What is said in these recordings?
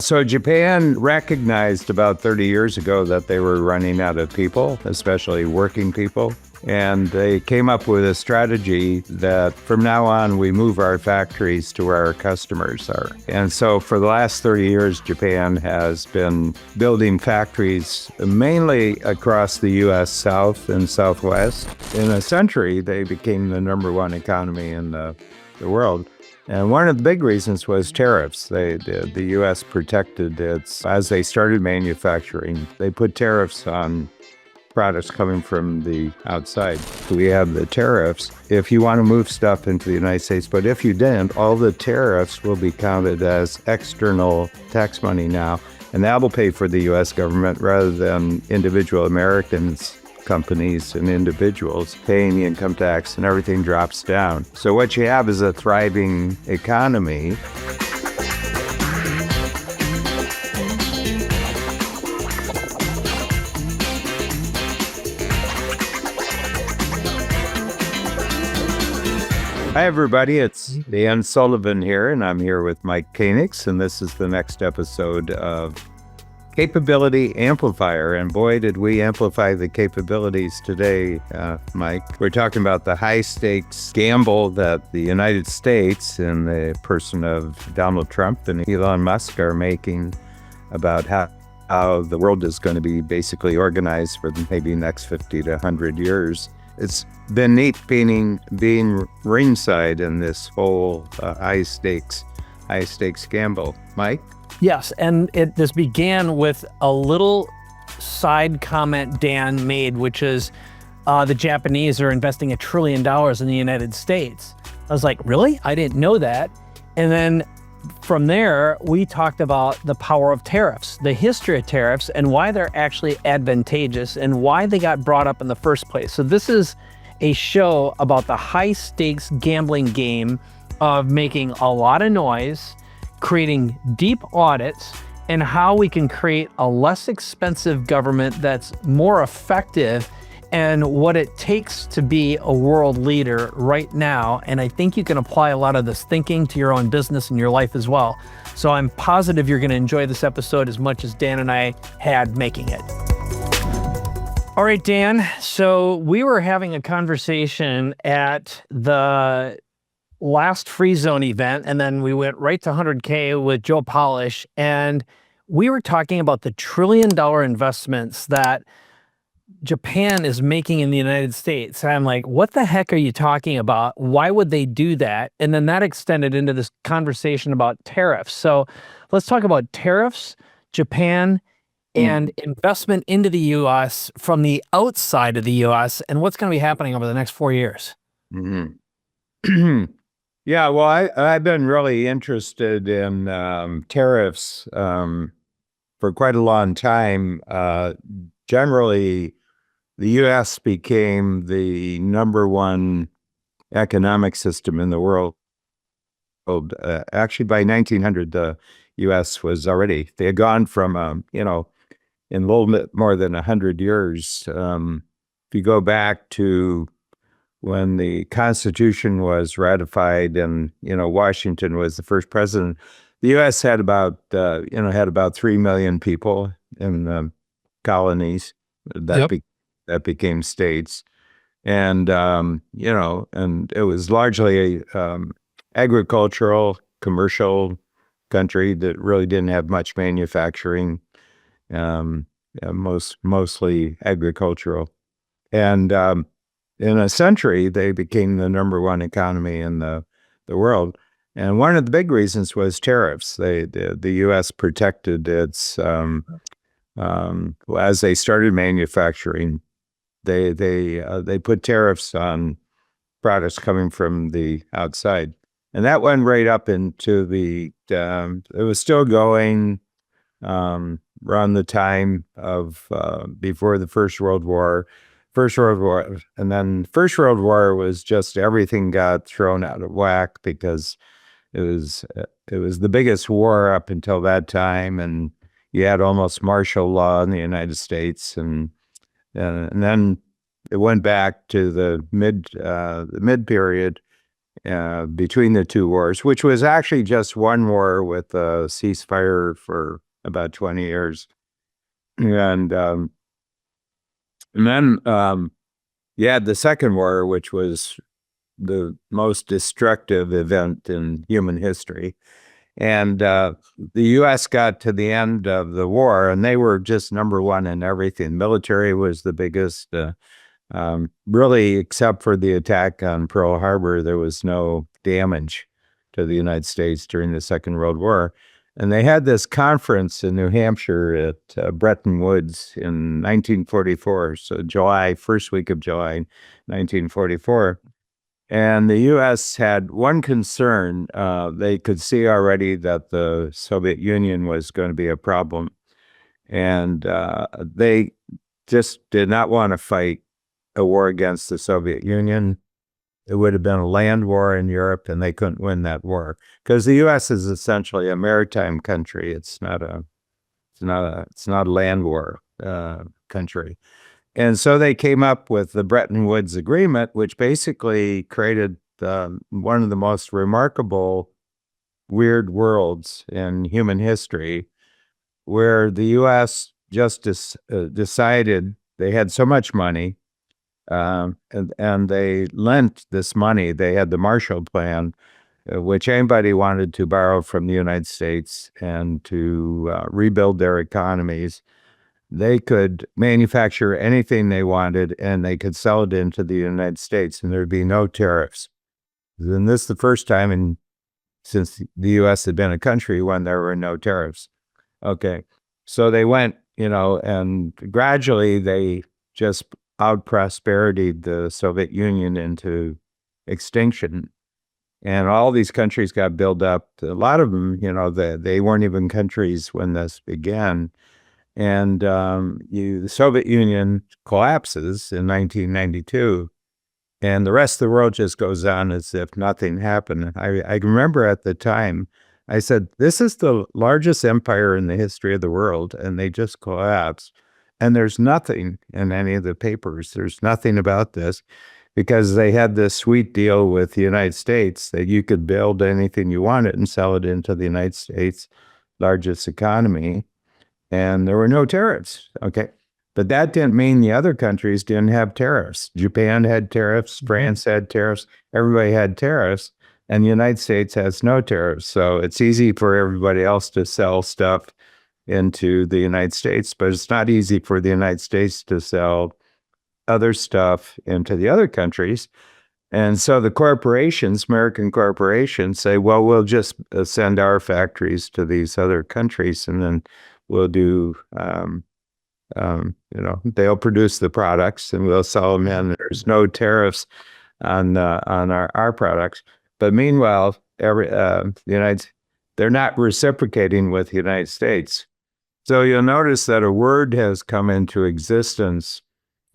So Japan recognized about 30 years ago that they were running out of people, especially working people. And they came up with a strategy that from now on, we move our factories to where our customers are. And so for the last 30 years, Japan has been building factories mainly across the U.S. South and Southwest. In a century, they became the #1 economy in the world. And one of the big reasons was tariffs. The U.S. protected as they started manufacturing, they put tariffs on products coming from the outside. We have the tariffs if you want to move stuff into the United States, but if you didn't, all the tariffs will be counted as external tax money now, and that will pay for the U.S. government rather than individual Americans, companies and individuals paying the income tax, and everything drops down. So what you have is a thriving economy. Hi everybody, it's Sullivan here, and I'm here with Mike Koenigs, and this is the next episode of Capability Amplifier. And boy, did we amplify the capabilities today, Mike. We're talking about the high stakes gamble that the United States and the person of Donald Trump and Elon Musk are making about how the world is going to be basically organized for maybe the next 50 to 100 years. It's been neat being ringside in this whole high stakes gamble. Mike? Yes, and this began with a little side comment Dan made, which is the Japanese are investing $1 trillion in the United States. I was like, really? I didn't know that. And then from there, we talked about the power of tariffs, the history of tariffs, and why they're actually advantageous and why they got brought up in the first place. So this is a show about the high stakes gambling game of making a lot of noise, creating deep audits, and how we can create a less expensive government that's more effective, and what it takes to be a world leader right now. And I think you can apply a lot of this thinking to your own business and your life as well. So I'm positive you're going to enjoy this episode as much as Dan and I had making it. All right, Dan. So we were having a conversation at the last Free Zone event, and then we went right to 100K with Joe Polish, and we were talking about the $1 trillion investments that Japan is making in the United States. And I'm like, what the heck are you talking about? Why would they do that? And then that extended into this conversation about tariffs. So let's talk about tariffs, Japan, and investment into the U.S. from the outside of the U.S. and what's going to be happening over the next 4 years. Mm-hmm. Yeah, well, I've been really interested in tariffs for quite a long time. Generally, the U.S. became the #1 economic system in the world. Actually, by 1900, the U.S. was already, they had gone from, in a little bit more than 100 years. If you go back to when the Constitution was ratified and, Washington was the first president, the U.S. had about 3 million people in the colonies that became states. And, and it was largely a agricultural, commercial country that really didn't have much manufacturing, mostly agricultural. And in a century, they became the #1 economy in the world. And one of the big reasons was tariffs. The U.S. protected its, as they started manufacturing, they put tariffs on products coming from the outside. And that went right up into it was still going around the time of before the First World War. And then First World War was just everything got thrown out of whack because it was the biggest war up until that time, and you had almost martial law in the United States, and then it went back to the mid period, between the two wars, which was actually just one war with a ceasefire for about 20 years. And then you had the Second War, which was the most destructive event in human history. And the U.S. got to the end of the war, and they were just number one in everything. Military was the biggest. Really, except for the attack on Pearl Harbor, there was no damage to the United States during the Second World War. And they had this conference in New Hampshire at Bretton Woods in 1944, so first week of July, 1944. And the U.S. had one concern. They could see already that the Soviet Union was going to be a problem. And they just did not want to fight a war against the Soviet Union. It would have been a land war in Europe, and they couldn't win that war because the U.S. is essentially a maritime country. It's not a land war country. And so they came up with the Bretton Woods Agreement, which basically created one of the most remarkable weird worlds in human history, where the U.S. just decided they had so much money, and they lent this money. They had the Marshall Plan, which anybody wanted to borrow from the United States and to rebuild their economies. They could manufacture anything they wanted, and they could sell it into the United States, and there'd be no tariffs. And this is the first time since the U.S. had been a country when there were no tariffs. Okay, so they went, and gradually they just out-prosperitied the Soviet Union into extinction. And all these countries got built up. A lot of them, they weren't even countries when this began. And the Soviet Union collapses in 1992, and the rest of the world just goes on as if nothing happened. I remember at the time, I said, this is the largest empire in the history of the world, and they just collapsed. And there's nothing in any of the papers. There's nothing about this, because they had this sweet deal with the United States that you could build anything you wanted and sell it into the United States, largest economy. And there were no tariffs, okay? But that didn't mean the other countries didn't have tariffs. Japan had tariffs, France had tariffs, everybody had tariffs, and the United States has no tariffs. So it's easy for everybody else to sell stuff into the United States, but it's not easy for the United States to sell other stuff into the other countries. And so the corporations, American corporations, say, well, we'll just send our factories to these other countries, and then we'll do, they'll produce the products and we'll sell them in. There's no tariffs on our products. But meanwhile, they're not reciprocating with the United States. So you'll notice that a word has come into existence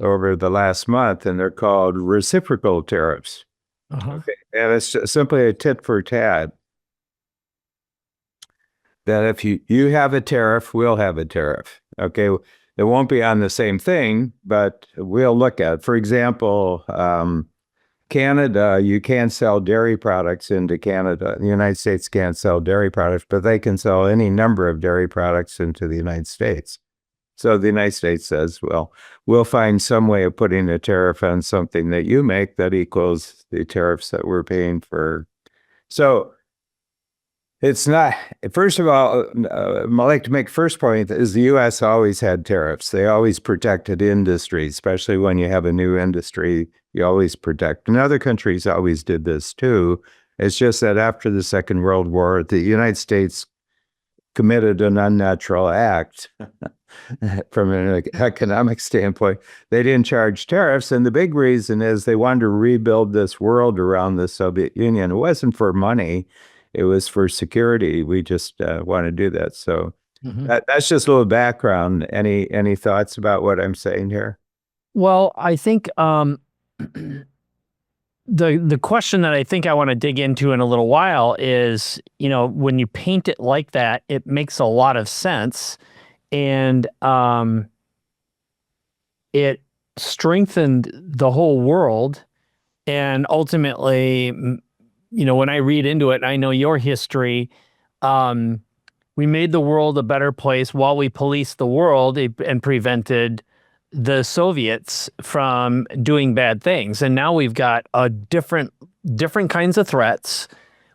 over the last month, and they're called reciprocal tariffs. Okay. And it's simply a tit for tat. That if you have a tariff, we'll have a tariff. Okay, it won't be on the same thing, but we'll look at it. For example, Canada, you can't sell dairy products into Canada. The United States can't sell dairy products, but they can sell any number of dairy products into the United States. So the United States says, well, we'll find some way of putting a tariff on something that you make that equals the tariffs that we're paying for. So it's not, first of all, I'd like to make first point is the U.S. always had tariffs. They always protected industry, especially when you have a new industry, you always protect. And other countries always did this too. It's just that after the Second World War, the United States committed an unnatural act from an economic standpoint. They didn't charge tariffs, and the big reason is they wanted to rebuild this world around the Soviet Union. It wasn't for money. It was for security. We just want to do that. So that's just a little background. Any thoughts about what I'm saying here? Well, I think the question that I think I want to dig into in a little while is, when you paint it like that, it makes a lot of sense. And it strengthened the whole world and ultimately when I read into it, I know your history. Um, we made the world a better place while we policed the world and prevented the Soviets from doing bad things. And now we've got a different kinds of threats.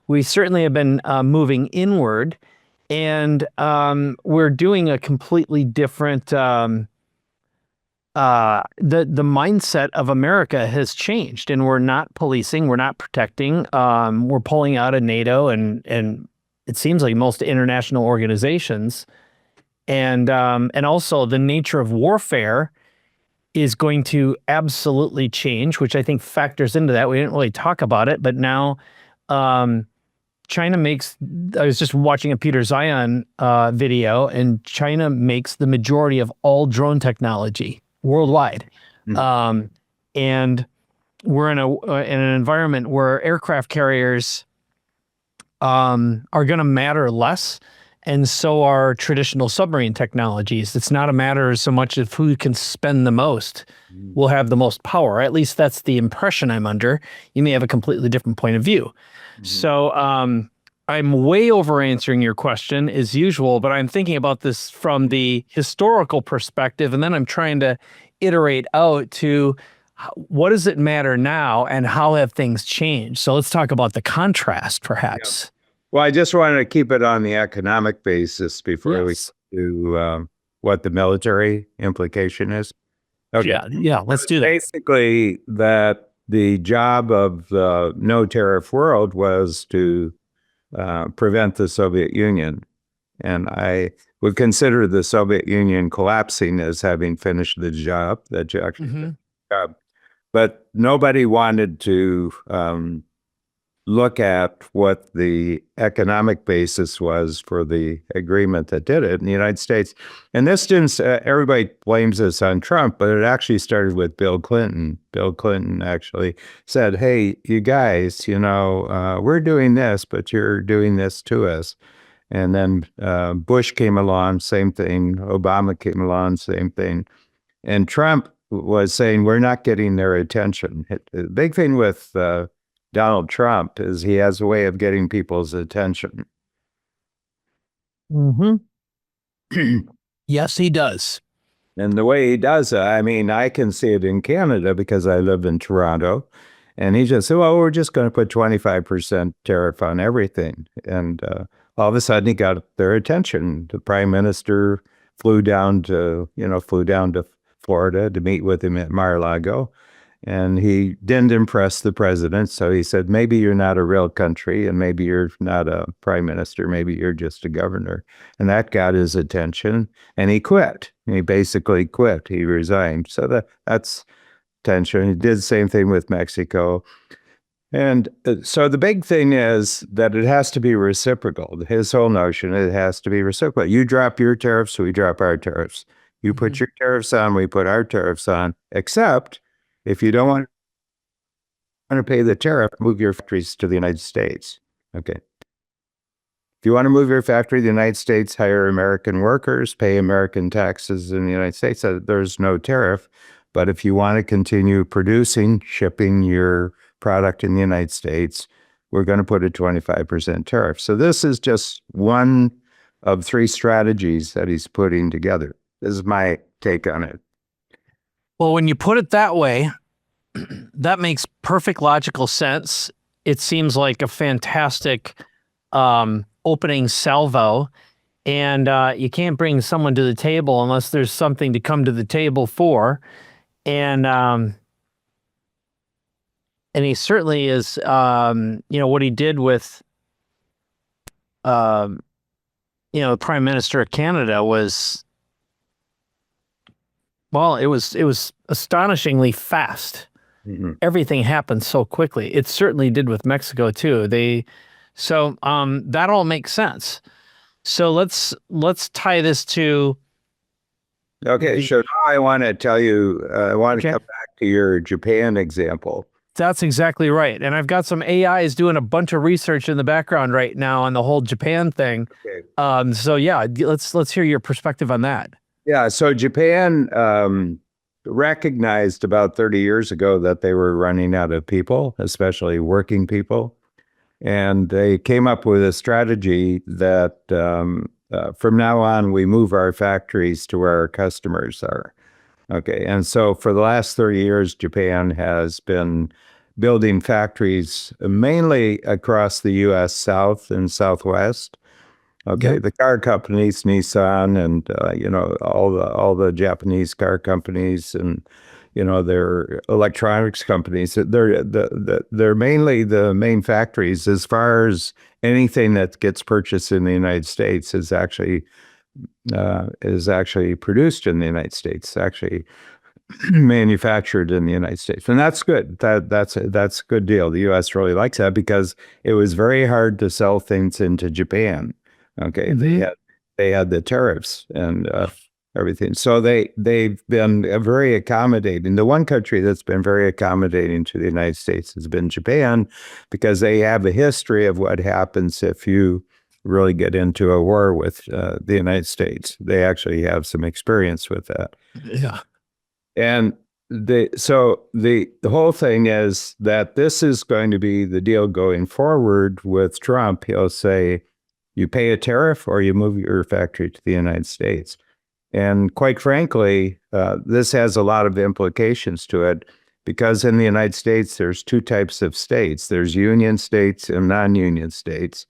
We certainly have been moving inward, and we're doing a completely different. The mindset of America has changed, and we're not policing, we're not protecting. We're pulling out of NATO and it seems like most international organizations, and also the nature of warfare is going to absolutely change, which I think factors into that. We didn't really talk about it, but now China makes, I was just watching a Peter Zion video, and China makes the majority of all drone technology worldwide. And we're in an environment where aircraft carriers are going to matter less, and so are traditional submarine technologies. It's not a matter so much of who can spend the most will have the most power. At least that's the impression I'm under. You may have a completely different point of view. So I'm way over answering your question as usual, but I'm thinking about this from the historical perspective, and then I'm trying to iterate out to what does it matter now and how have things changed? So let's talk about the contrast, perhaps. Well, I just wanted to keep it on the economic basis before we Yes. do what the military implication is. Okay. Yeah, let's do that. Basically, that the job of the no tariff world was to prevent the Soviet Union. And I would consider the Soviet Union collapsing as having finished the job, that you actually did the job. But nobody wanted to look at what the economic basis was for the agreement that did it in the United States. And this didn't, everybody blames this on Trump, but it actually started with Bill Clinton. Bill Clinton actually said, hey, you guys, we're doing this, but you're doing this to us. And then Bush came along, same thing. Obama came along, same thing. And Trump was saying, we're not getting their attention. The big thing with Donald Trump is he has a way of getting people's attention. Yes, he does. And the way he does it, I mean, I can see it in Canada because I live in Toronto. And he just said, well, we're just going to put 25% tariff on everything. And all of a sudden he got their attention. The prime minister flew down to Florida to meet with him at Mar-a-Lago. And he didn't impress the president. So he said, maybe you're not a real country, and maybe you're not a prime minister. Maybe you're just a governor. And that got his attention. And he quit. He basically quit. He resigned. So that's tension. He did the same thing with Mexico. And so the big thing is that it has to be reciprocal. His whole notion, it has to be reciprocal. You drop your tariffs, we drop our tariffs. You put your tariffs on, we put our tariffs on, except if you don't want to pay the tariff, move your factories to the United States. Okay. If you want to move your factory to the United States, hire American workers, pay American taxes in the United States, there's no tariff. But if you want to continue producing, shipping your product in the United States, we're going to put a 25% tariff. So this is just one of three strategies that he's putting together. This is my take on it. Well, when you put it that way, that makes perfect logical sense. It seems like a fantastic opening salvo, and you can't bring someone to the table unless there's something to come to the table for. And he certainly is, what he did with, the Prime Minister of Canada was, well, it was astonishingly fast. Everything happened so quickly. It certainly did with Mexico too. That all makes sense. So let's tie this to. Okay, so now I want to tell you, I want to come back to your Japan example. That's exactly right. And I've got some AIs doing a bunch of research in the background right now on the whole Japan thing. Okay. So yeah, let's hear your perspective on that. Yeah, so Japan recognized about 30 years ago that they were running out of people, especially working people. And they came up with a strategy that from now on, we move our factories to where our customers are. Okay. And so for the last 30 years, Japan has been building factories mainly across the U.S. South and Southwest. Okay, Yep. the car companies, Nissan, and all the Japanese car companies, and their electronics companies. They're mainly the main factories as far as anything that gets purchased in the United States is actually produced in the United States. Actually, manufactured in the United States, and that's good. That's a good deal. The U.S. really likes that because it was very hard to sell things into Japan. Okay, they had the tariffs and everything, so they've been very accommodating. The one country that's been very accommodating to the United States has been Japan, because they have a history of what happens if you really get into a war with the United States. They actually have some experience with that. Yeah. And the whole thing is that this is going to be the deal going forward with Trump. He'll say, you pay a tariff or you move your factory to the United States. And quite frankly, this has a lot of implications to it, because in the United States, there's two types of states. There's union states and non-union states.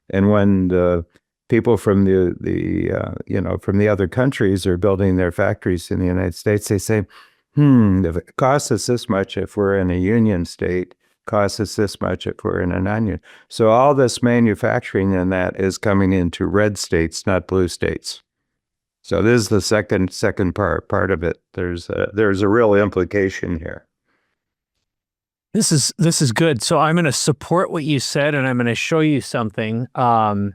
And when the people from from the other countries are building their factories in the United States, they say, if it costs us this much if we're in a union state, costs us this much if we're in a non-union. So all this manufacturing in that is coming into red states, not blue states. So this is the second part of it. There's a real implication here. This is good. So I'm going to support what you said, and I'm going to show you something. So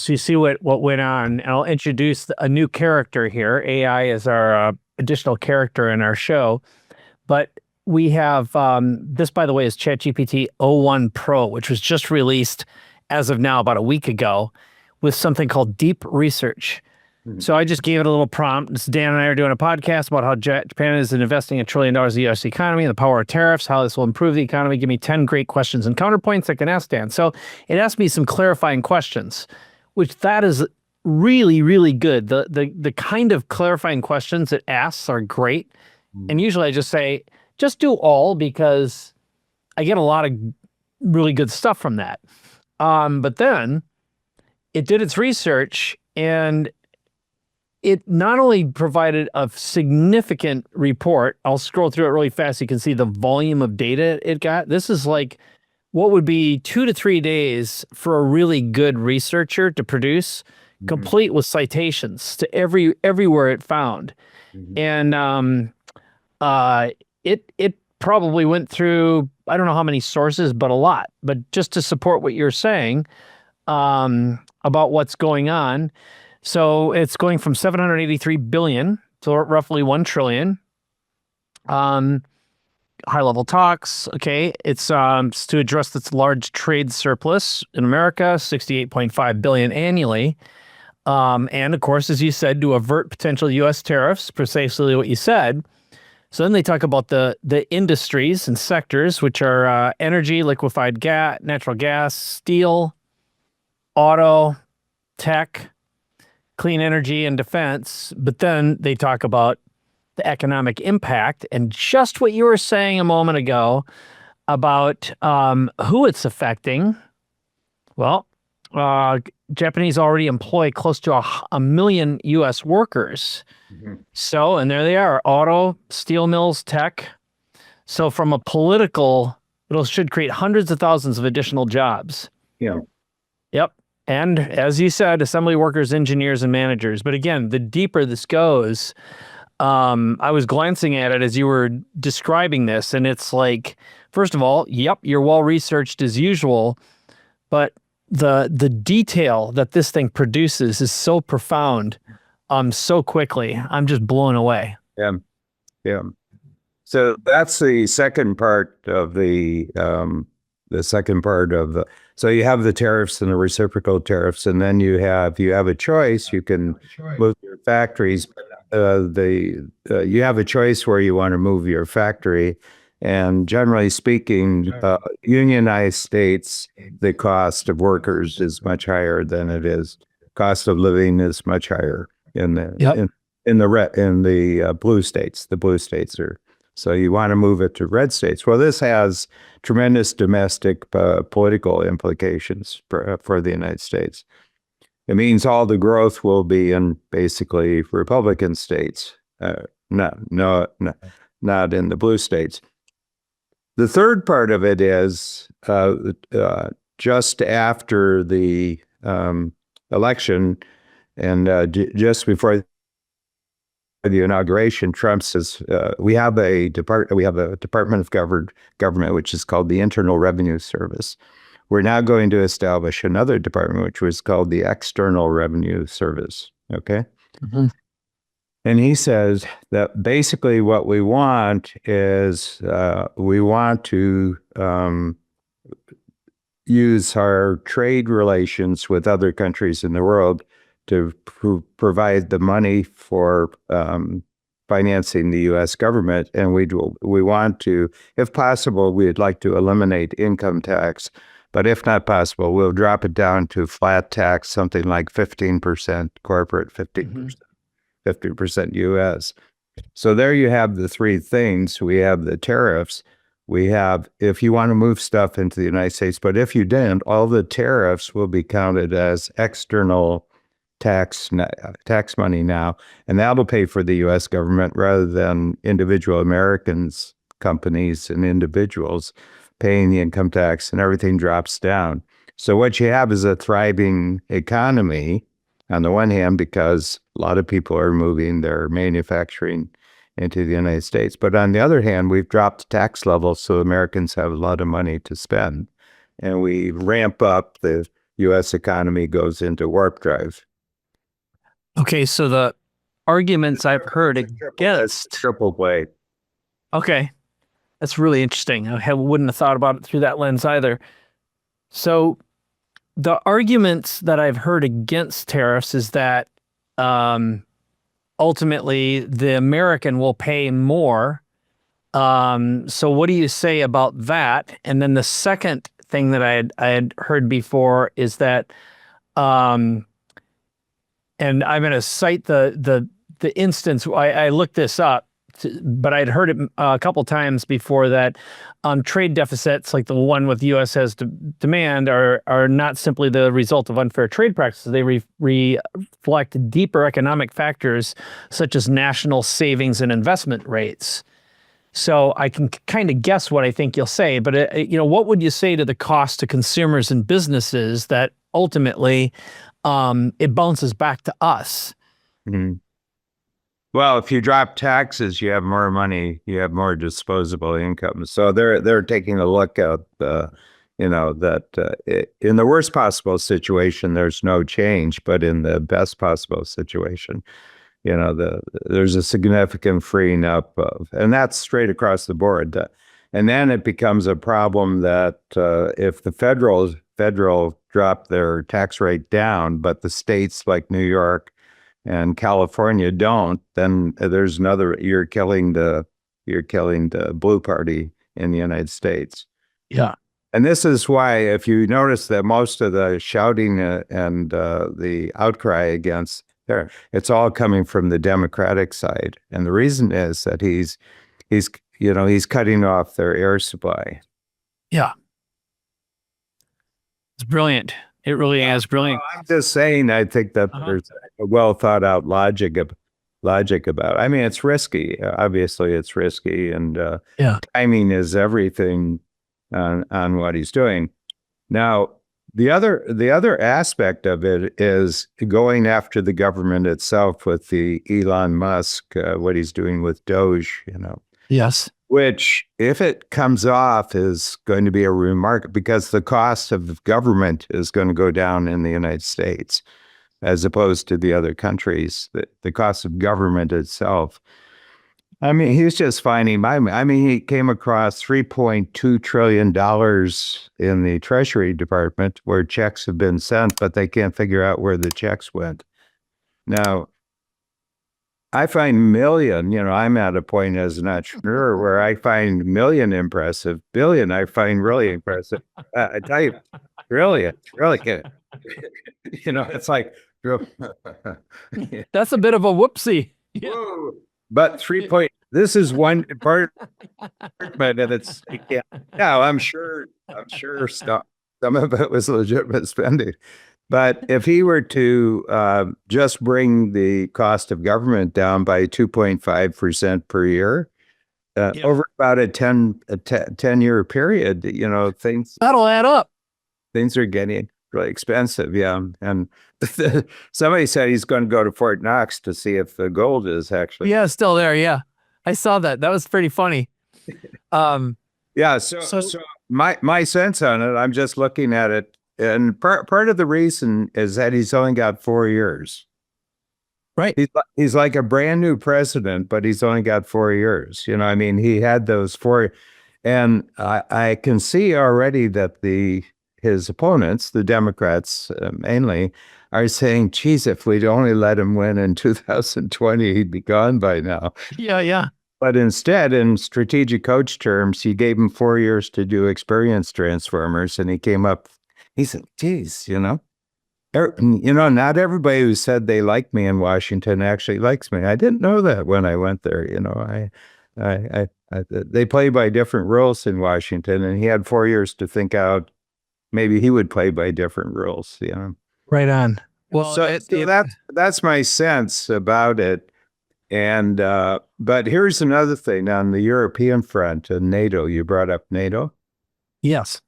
you see what went on. And I'll introduce a new character here. AI is our additional character in our show. But we have, this, by the way, is ChatGPT o1 Pro, which was just released as of now, about a week ago, with something called Deep Research. So I just gave it a little prompt. Dan and I are doing a podcast about how Japan is investing $1 trillion in the U.S. economy and the power of tariffs, how this will improve the economy. Give me 10 great questions and counterpoints I can ask Dan. So it asked me some clarifying questions, which that is really, really good. The kind of clarifying questions it asks are great. And usually I just say, just do all, because I get a lot of really good stuff from that. But then it did its research, and it not only provided a significant report. I'll scroll through it really fast. You can see the volume of data it got. This is like what would be 2 to 3 days for a really good researcher to produce, complete with citations to everywhere it found. And it probably went through, I don't know how many sources, but a lot. But just to support what you're saying about what's going on. So it's going from 783 billion to roughly 1 trillion. High-level talks, okay. It's to address its large trade surplus in America, 68.5 billion annually. And of course, as you said, to avert potential U.S. tariffs, precisely what you said. So then they talk about the industries and sectors, which are energy, liquefied gas, natural gas, steel, auto, tech, clean energy, and defense. But then they talk about the economic impact, and just what you were saying a moment ago about who it's affecting. Well, Japanese already employ close to a million U.S. workers. So, and there they are, auto, steel mills, tech. So from a political, it should create hundreds of thousands of additional jobs. Yeah. Yep. And as you said, assembly workers, engineers, and managers. But again, the deeper this goes, I was glancing at it as you were describing this, and it's like, first of all, yep, you're well-researched as usual, but the detail that this thing produces is so profound, so quickly. I'm just blown away. Yeah. Yeah. So that's the second part of so you have the tariffs and the reciprocal tariffs, and then you have a choice. You can move your factories. You have a choice where you want to move your factory, And generally speaking, unionized states, the cost of workers is much higher than it is. Cost of living is much higher in the Yep. in the blue states. The blue states are, so you want to move it to red states. Well, this has tremendous domestic political implications for the United States. It means all the growth will be in basically Republican states, not in the blue states. The third part of it is just after the election and just before the inauguration, Trump says we have a Department of Government which is called the Internal Revenue Service. We're now going to establish another department which was called the External Revenue Service. Okay. Mm-hmm. And he says that basically what we want is we want to use our trade relations with other countries in the world to provide the money for financing the U.S. government. And we want to, if possible, we'd like to eliminate income tax. But if not possible, we'll drop it down to flat tax, something like 15% corporate, 15%. 50% U.S. So there you have the three things. We have the tariffs. We have, if you want to move stuff into the United States, but if you didn't, all the tariffs will be counted as external tax money now, and that'll pay for the U.S. government rather than individual Americans, companies, and individuals paying the income tax, and everything drops down. So what you have is a thriving economy on the one hand, because a lot of people are moving their manufacturing into the United States. But on the other hand, we've dropped tax levels so Americans have a lot of money to spend. And we ramp up, the U.S. economy goes into warp drive. Okay, so the arguments I've heard against... Triple play. Okay, that's really interesting. I wouldn't have thought about it through that lens either. So the arguments that I've heard against tariffs is that ultimately the American will pay more. So what do you say about that? And then the second thing that I had heard before is that, and I'm going to cite the instance. I looked this up, but I'd heard it a couple times before that trade deficits like the one with U.S. has demand are not simply the result of unfair trade practices. They reflect deeper economic factors such as national savings and investment rates. So I can kind of guess what I think you'll say, but what would you say to the cost to consumers and businesses that ultimately it bounces back to us? Mm-hmm. Well, if you drop taxes, you have more money, you have more disposable income. So they're taking a look at that in the worst possible situation, there's no change, but in the best possible situation, there's a significant freeing up of, and that's straight across the board. And then it becomes a problem that if the federal drop their tax rate down, but the states like New York and California don't, then there's another, you're killing the blue party in the United States. Yeah. And this is why, if you notice that most of the shouting and the outcry against there, it's all coming from the Democratic side. And the reason is that he's cutting off their air supply. Yeah. It's brilliant. It really is brilliant. I'm just saying, I think that there's a well thought out logic about it. I mean, it's risky. Obviously, it's risky, and timing is everything on what he's doing. Now, the other aspect of it is going after the government itself with the Elon Musk, what he's doing with Doge. Yes. Which, if it comes off, is going to be a remark, because the cost of government is going to go down in the United States as opposed to the other countries. The cost of government itself. I mean, he's just finding he came across $3.2 trillion in the Treasury Department where checks have been sent, but they can't figure out where the checks went. Now, I find million, I'm at a point as an entrepreneur where I find million impressive, billion I find really impressive. I tell you, really, it's really good. It's like, That's a bit of a whoopsie. Yeah. whoa. But 3 point, this is one part, but it's, yeah, I'm sure some of it was legitimate spending. But if he were to just bring the cost of government down by 2.5% per year, Yeah. over about a 10-year period, That'll add up. things are getting really expensive. Yeah. And somebody said he's going to go to Fort Knox to see if the gold is actually. Yeah, still there. Yeah. I saw that. That was pretty funny. Yeah. So my sense on it, I'm just looking at it. And part of the reason is that he's only got 4 years. Right. He's like a brand new president, but he's only got 4 years. I mean, he had those 4, and I can see already that his opponents, the Democrats mainly, are saying, geez, if we'd only let him win in 2020, he'd be gone by now. Yeah, yeah. But instead, in strategic coach terms, he gave him 4 years to do experience transformers, and he said, geez, not everybody who said they like me in Washington actually likes me. I didn't know that when I went there. They play by different rules in Washington, and he had 4 years to think out maybe he would play by different rules. Right on. Well, so that's my sense about it. And but here's another thing on the European front, NATO. You brought up NATO. Yes.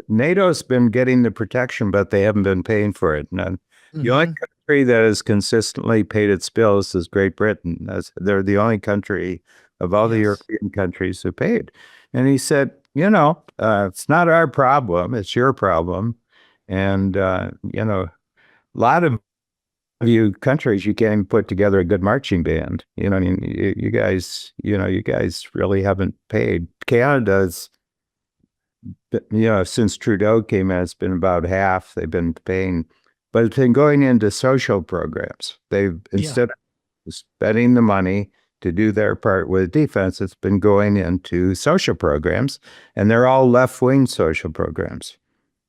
NATO's been getting the protection, but they haven't been paying for it. And the only country that has consistently paid its bills is Great Britain. They're the only country of all the European countries who paid. And he said, it's not our problem, it's your problem. And, a lot of you countries, you can't even put together a good marching band. I mean, you guys really haven't paid. Canada's, since Trudeau came in, it's been about half they've been paying, but it's been going into social programs. Instead of spending the money to do their part with defense, it's been going into social programs, and they're all left-wing social programs.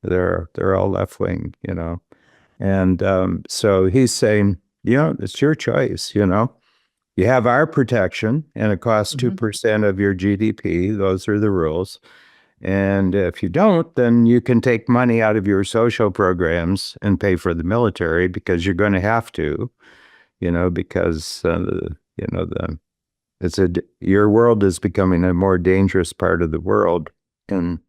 They're all left-wing, and so he's saying, it's your choice. You have our protection, and it costs 2% of your GDP. Those are the rules. And if you don't, then you can take money out of your social programs and pay for the military, because you're going to have to, because your world is becoming a more dangerous part of the world. And,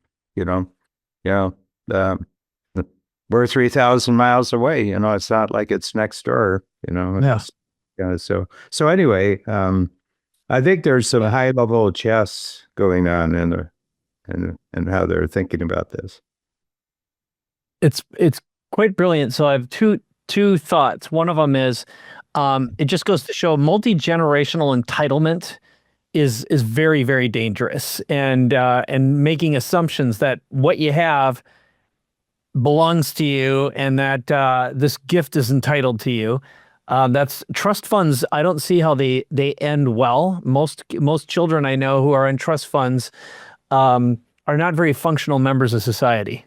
we're 3,000 miles away. It's not like it's next door, So anyway, I think there's some high level chess going on in there. And how they're thinking about this. It's quite brilliant. So I have two thoughts. One of them is, it just goes to show multi-generational entitlement is very, very dangerous, and making assumptions that what you have belongs to you and that this gift is entitled to you. That's trust funds. I don't see how they end well. Most children I know who are in trust funds are not very functional members of society.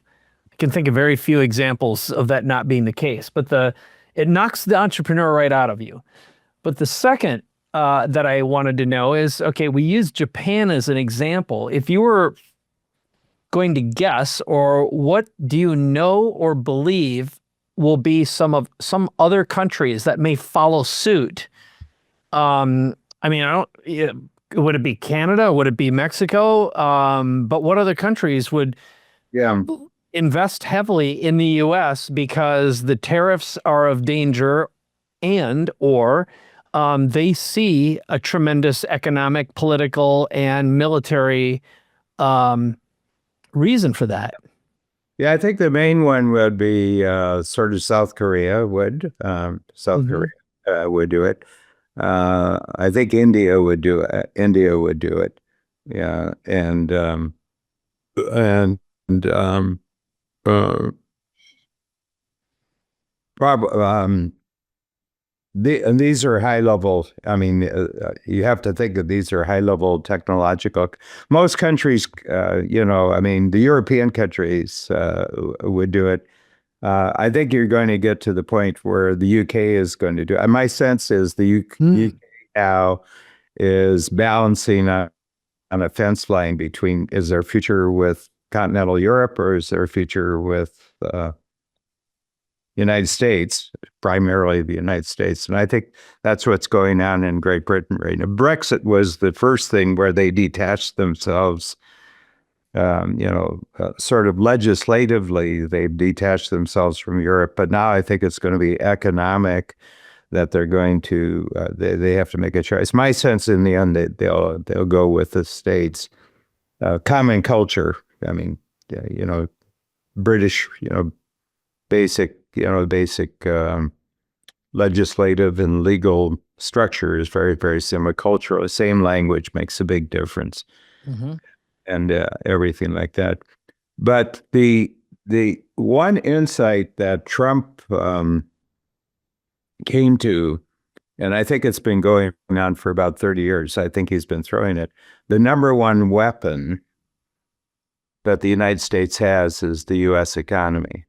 I can think of very few examples of that not being the case, but it knocks the entrepreneur right out of you. But the second that I wanted to know is, okay, we use Japan as an example. If you were going to guess, or what do you know or believe will be some other countries that may follow suit? Would it be Canada? Would it be Mexico? But what other countries would invest heavily in the U.S. because the tariffs are of danger, or they see a tremendous economic, political, and military reason for that? Yeah, I think the main one would be sort of South Korea would. Korea would do it. I think India would do it. Yeah, and probably And these are high level. I mean, you have to think that these are high level technological. Most countries, I mean, the European countries would do it. I think you're going to get to the point where the UK is going to do it. And my sense is the UK now is balancing on a fence line between, is there a future with continental Europe or is there a future with United States, primarily the United States. And I think that's what's going on in Great Britain right now. Brexit was the first thing where they detached themselves, sort of legislatively, they've detached themselves from Europe. But now I think it's going to be economic that they're going to, they have to make a choice. My sense in the end, they'll go with the States. Common culture, I mean, British, basic legislative and legal structure is very, very similar. Cultural, same language makes a big difference, and everything like that. But the one insight that Trump came to, and I think it's been going on for about 30 years, I think he's been throwing it, the number one weapon that the United States has is the U.S. economy.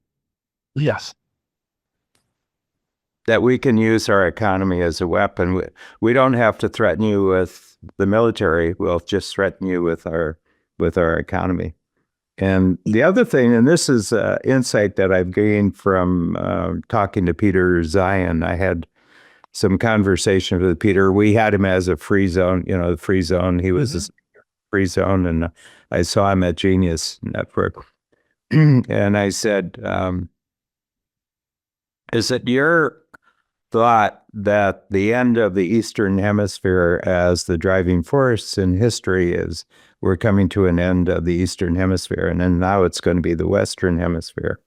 Yes. That we can use our economy as a weapon. We don't have to threaten you with the military. We'll just threaten you with our economy. And the other thing, and this is insight that I've gained from talking to Peter Zion. I had some conversation with Peter. We had him as a free zone, the free zone. He was a free zone, and I saw him at Genius Network. And I said, is it your thought that the end of the Eastern Hemisphere as the driving force in history is we're coming to an end of the Eastern Hemisphere, and then now it's going to be the Western Hemisphere?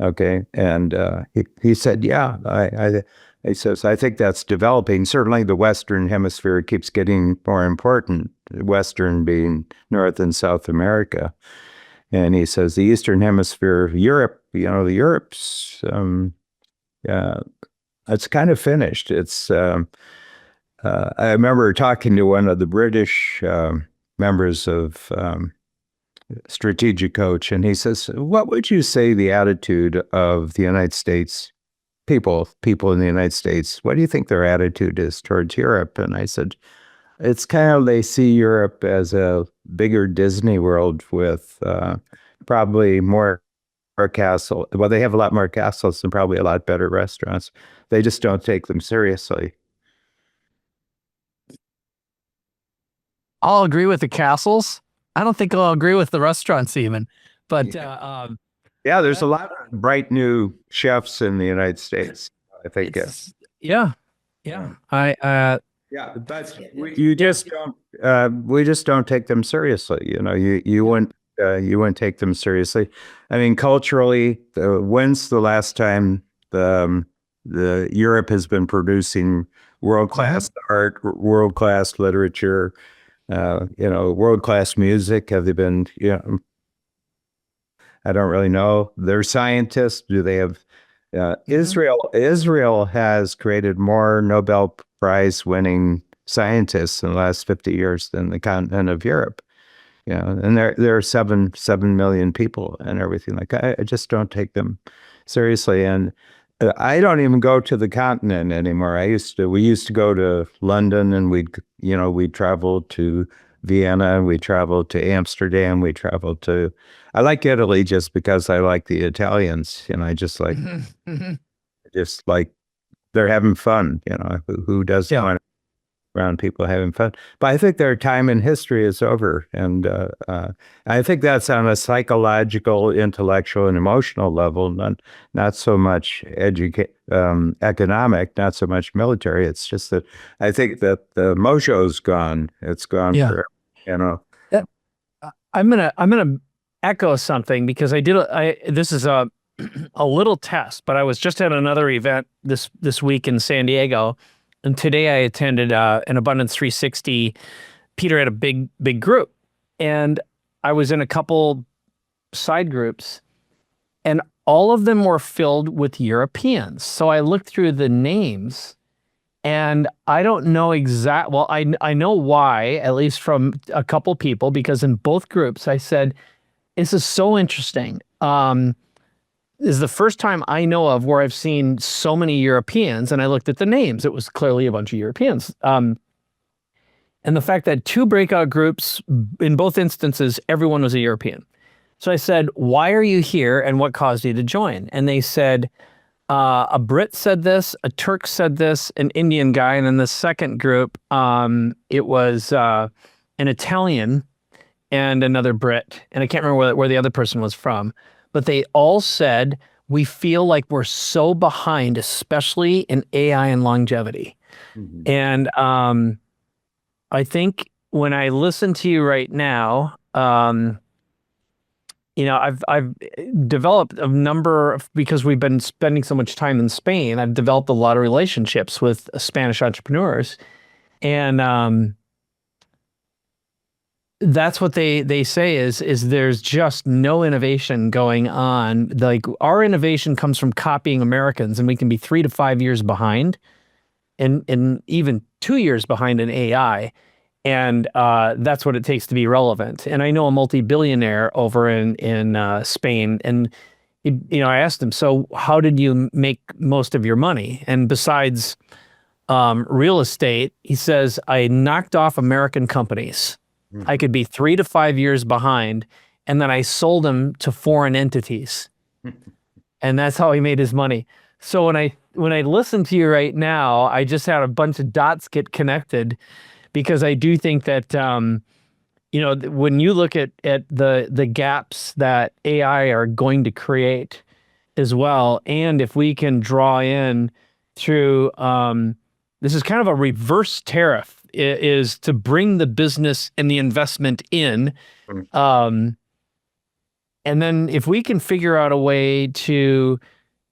Okay. And he said, yeah, he says, I think that's developing. Certainly the Western Hemisphere keeps getting more important, Western being North and South America. And he says the Eastern Hemisphere, Europe, Europe's, it's kind of finished. It's, I remember talking to one of the British members of Strategic Coach, and he says, what would you say the attitude of the United States people in the United States, what do you think their attitude is towards Europe? And I said, it's kind of, they see Europe as a bigger Disney World with probably more castle. Well, they have a lot more castles and probably a lot better restaurants. They just don't take them seriously. I'll agree with the castles. I don't think I'll agree with the restaurants even. But yeah, there's a lot of bright new chefs in the United States, I think. Yeah. But you just don't. We just don't take them seriously. You wouldn't take them seriously. I mean, culturally, when's the last time the Europe has been producing world-class art, world-class literature, world-class music? Have they been? I don't really know. They're scientists. Do they have? Israel has created more Nobel Prize winning scientists in the last 50 years than the continent of Europe. And there are 7 million people and everything like that. I just don't take them seriously. And I don't even go to the continent anymore. We used to go to London, and we'd travel to Vienna, we traveled to Amsterdam, I like Italy just because I like the Italians, I just like, they're having fun, who doesn't want around people having fun? But I think their time in history is over. And I think that's on a psychological, intellectual, and emotional level, not so much economic, not so much military. It's just that I think that the mojo's gone. It's gone forever. I'm gonna echo something, because this is a little test, but I was just at another event this week in San Diego, and today I attended an Abundance 360. Peter had a big group, and I was in a couple side groups, and all of them were filled with Europeans. So I looked through the names, And I don't know well, I know why, at least from a couple people, because in both groups I said, this is so interesting. This is the first time I know of where I've seen so many Europeans, and I looked at the names. It was clearly a bunch of Europeans. And the fact that two breakout groups, in both instances, everyone was a European. So I said, why are you here and what caused you to join? And they said, a Brit said this, a Turk said this, an Indian guy, and in the second group, it was an Italian and another Brit, and I can't remember where the other person was from, but they all said, we feel like we're so behind, especially in AI and longevity. Mhm. And I think when I listen to you right now, I've developed a number of, because we've been spending so much time in Spain, I've developed a lot of relationships with Spanish entrepreneurs, and that's what they say is there's just no innovation going on. Like, our innovation comes from copying Americans, and we can be 3 to 5 years behind, and even 2 years behind in AI. And that's what it takes to be relevant. And I know a multi-billionaire over in Spain, and I asked him, so how did you make most of your money? And besides real estate, he says, I knocked off American companies. I could be 3 to 5 years behind, and then I sold them to foreign entities, and that's how he made his money. So when I listen to you right now, I just had a bunch of dots get connected, because I do think that when you look at the gaps that AI are going to create as well, and if we can draw in through this is kind of a reverse tariff, is to bring the business and the investment in. And then if we can figure out a way to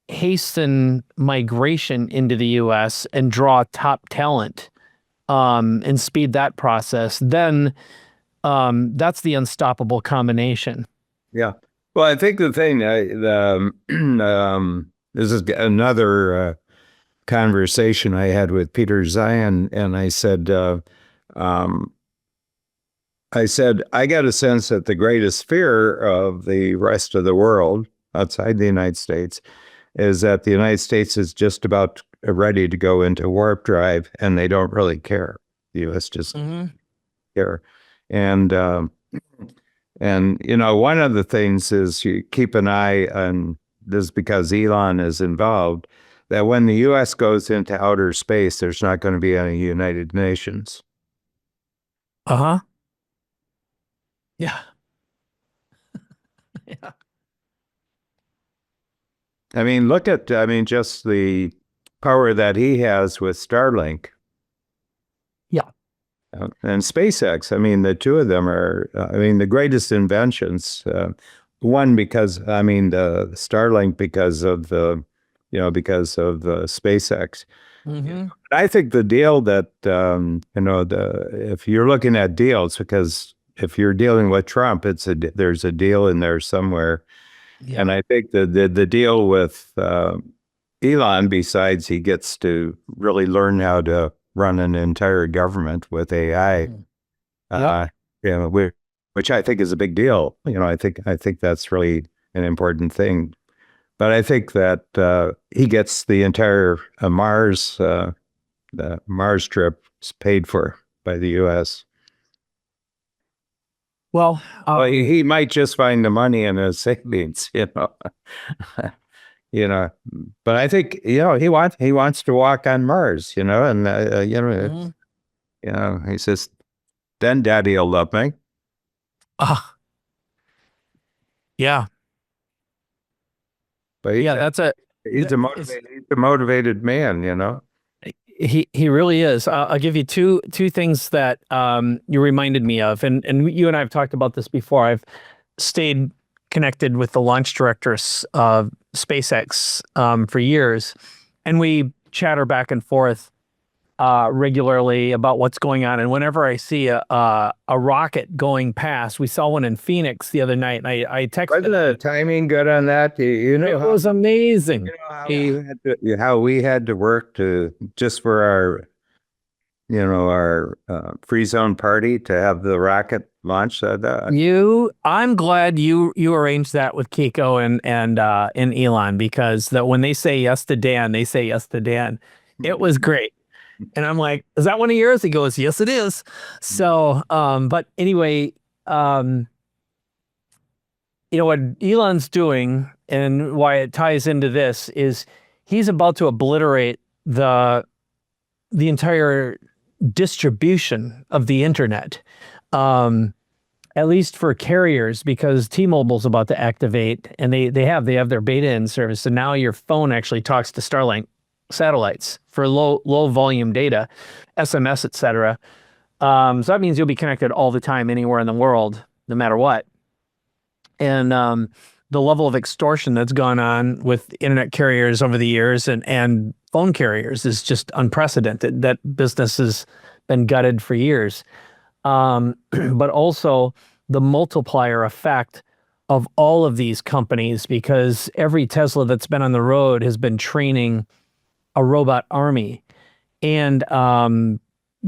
hasten migration into the US and draw top talent, and speed that process, then that's the unstoppable combination. Yeah. Well, I think the thing, this is another conversation I had with Peter Zion, and I said, I got a sense that the greatest fear of the rest of the world outside the United States is that the United States is just about ready to go into warp drive, and they don't really care. The U.S. just care. And one of the things is you keep an eye on this, because Elon is involved, that when the U.S. goes into outer space, there's not going to be any United Nations. Uh-huh. Yeah. Yeah. I mean, look at, just the power that he has with Starlink. Yeah. And SpaceX. I mean, the two of them are, the greatest inventions. One, because, the Starlink, because of the SpaceX. Mm-hmm. I think the deal that, if you're looking at deals, because if you're dealing with Trump, there's a deal in there somewhere. Yeah. And I think the deal with Elon, besides he gets to really learn how to run an entire government with AI, which I think is a big deal. I think that's really an important thing. But I think that he gets the entire the Mars trip paid for by the U.S. Well, He might just find the money in his savings, But I think he wants to walk on Mars, and he says, then Daddy will love me. Yeah. But he's a motivated man, He really is. I'll give you two things that you reminded me of, and you and I have talked about this before. I've stayed connected with the launch director of SpaceX for years, and we chatter back and forth. regularly about what's going on. And whenever I see a rocket going past, we saw one in Phoenix the other night, and I texted. Wasn't the timing good on that? You know It was amazing. how we had to work to just for our free zone party to have the rocket launch. I'm glad you arranged that with Kiko and Elon, because that when they say yes to Dan, they say yes to Dan. It was great. And I'm like, is that one of yours? He goes, yes, it is. So, but anyway, what Elon's doing and why it ties into this is he's about to obliterate the entire distribution of the internet, at least for carriers, because T-Mobile's about to activate, and they have their beta in service. So now your phone actually talks to Starlink satellites for low volume data, SMS, etc. So that means you'll be connected all the time, anywhere in the world, no matter what. And the level of extortion that's gone on with internet carriers over the years and phone carriers is just unprecedented. That business has been gutted for years. But also the multiplier effect of all of these companies, because every Tesla that's been on the road has been training a robot army. And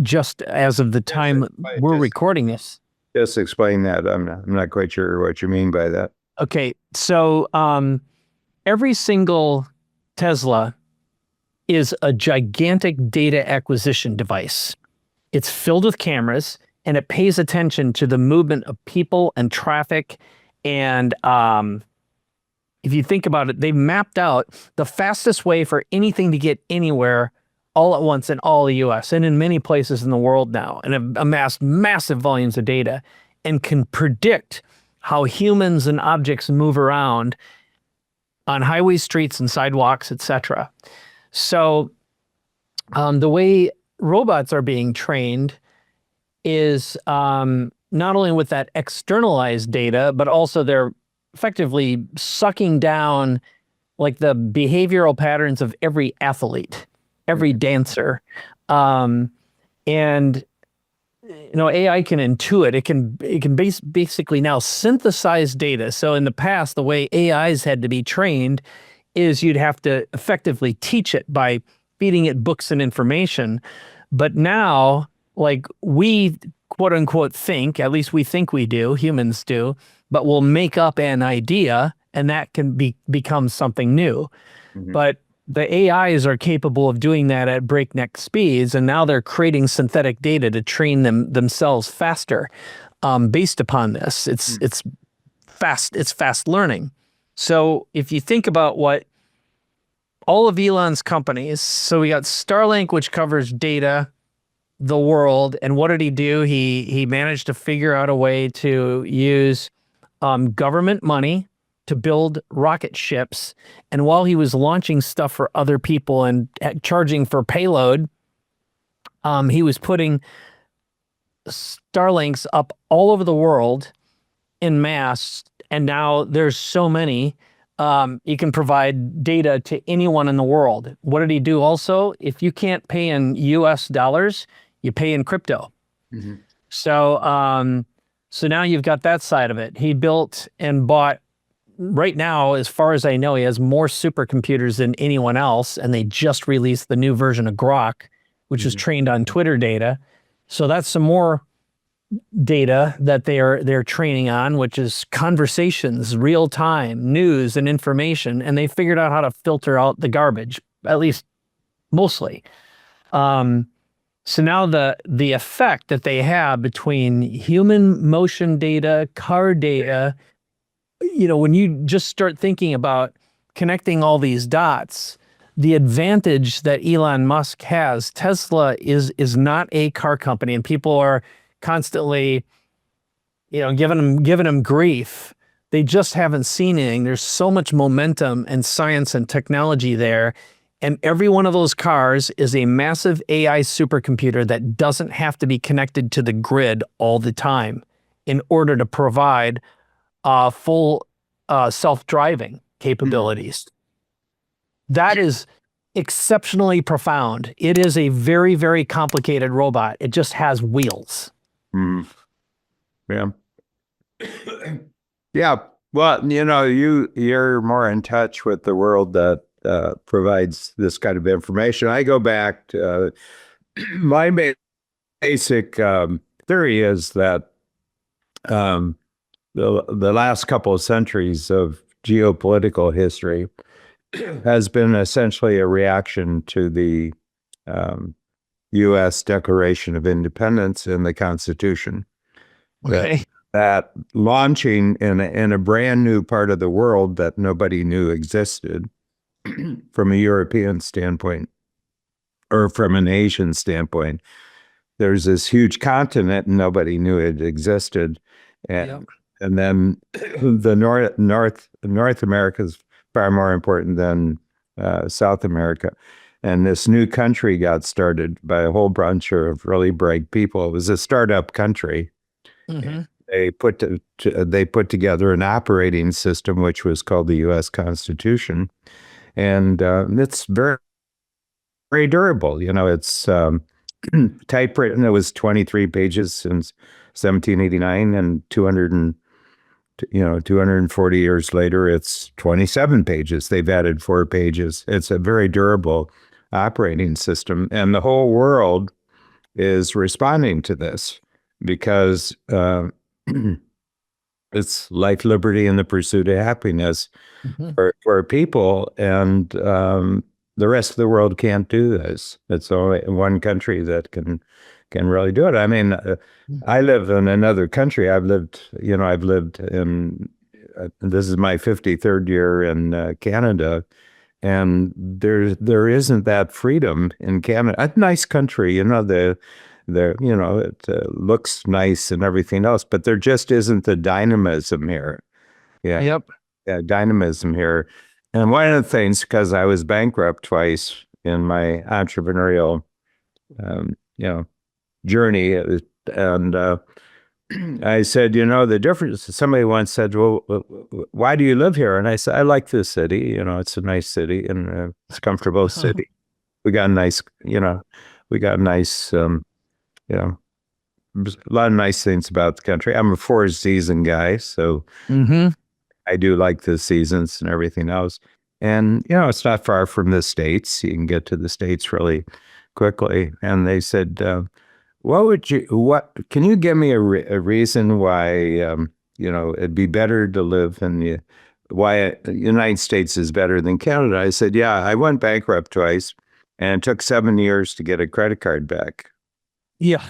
just as of the time we're recording this. Just explain that. I'm not quite sure what you mean by that. Okay, so every single Tesla is a gigantic data acquisition device. It's filled with cameras, and it pays attention to the movement of people and traffic. And if you think about it, they've mapped out the fastest way for anything to get anywhere all at once in all the US and in many places in the world now, and have amassed massive volumes of data and can predict how humans and objects move around on highways, streets, and sidewalks, etc. So the way robots are being trained is not only with that externalized data, but also they're effectively sucking down like the behavioral patterns of every athlete, every dancer. And AI can intuit. It can basically now synthesize data. So in the past, the way AIs had to be trained is you'd have to effectively teach it by feeding it books and information. But now, like, we quote unquote think, at least we think we do, humans do, but we'll make up an idea, and that can become something new. Mm-hmm. But the AIs are capable of doing that at breakneck speeds, and now they're creating synthetic data to train themselves faster based upon this. It's fast learning. So if you think about what all of Elon's companies, so we got Starlink, which covers data, the world, and what did he do? He managed to figure out a way to use government money to build rocket ships. And while he was launching stuff for other people and charging for payload, he was putting Starlinks up all over the world in mass. And now there's so many, you can provide data to anyone in the world. What did he do also? If you can't pay in US dollars, you pay in crypto. Mm-hmm. So now you've got that side of it. He built and bought, right now, as far as I know, he has more supercomputers than anyone else, and they just released the new version of Grok, which is trained on Twitter data. So that's some more data that they're training on, which is conversations, real time, news and information, and they figured out how to filter out the garbage, at least mostly. So now the effect that they have between human motion data, car data, when you just start thinking about connecting all these dots, the advantage that Elon Musk has, Tesla is not a car company, and people are constantly, giving him grief. They just haven't seen anything. There's so much momentum and science and technology there. And every one of those cars is a massive AI supercomputer that doesn't have to be connected to the grid all the time in order to provide full self-driving capabilities. Mm-hmm. exceptionally profound. It is a very, very complicated robot. It just has wheels. Mm. Yeah. Yeah. Well, you're more in touch with the world that provides this kind of information. I go back to my basic theory is that the last couple of centuries of geopolitical history has been essentially a reaction to the U.S. Declaration of Independence and the Constitution. Okay. That launching in a brand new part of the world that nobody knew existed from a European standpoint or from an Asian standpoint. There's this huge continent and nobody knew it existed. And, Yep. and then the North America is far more important than South America. And this new country got started by a whole bunch of really bright people. It was a startup country. Mm-hmm. They put together an operating system, which was called the U.S. Constitution, and it's very, very durable. It's typewritten. It was 23 pages since 1789, and 240 years later, it's 27 pages. They've added 4 pages. It's a very durable operating system, and the whole world is responding to this because it's life, liberty, and the pursuit of happiness for people, and the rest of the world can't do this. It's only one country that can really do it. I mean, I live in another country. I've lived in. This is my 53rd year in Canada, and there isn't that freedom in Canada. A nice country, it looks nice and everything else, but there just isn't the dynamism here. Yeah. Yep. Yeah, dynamism here. And one of the things, because I was bankrupt twice in my entrepreneurial, journey, and I said, the difference. Somebody once said, "Well, why do you live here?" And I said, "I like this city. It's a nice city and it's a comfortable city. We got nice, we got nice, a lot of nice things about the country. I'm a 4-season guy, so I do like the seasons and everything else. And, it's not far from the States. You can get to the States really quickly." And they said, can you give me a reason why, it'd be better to live why the United States is better than Canada? I said, yeah, I went bankrupt twice and it took 7 years to get a credit card back. Yeah.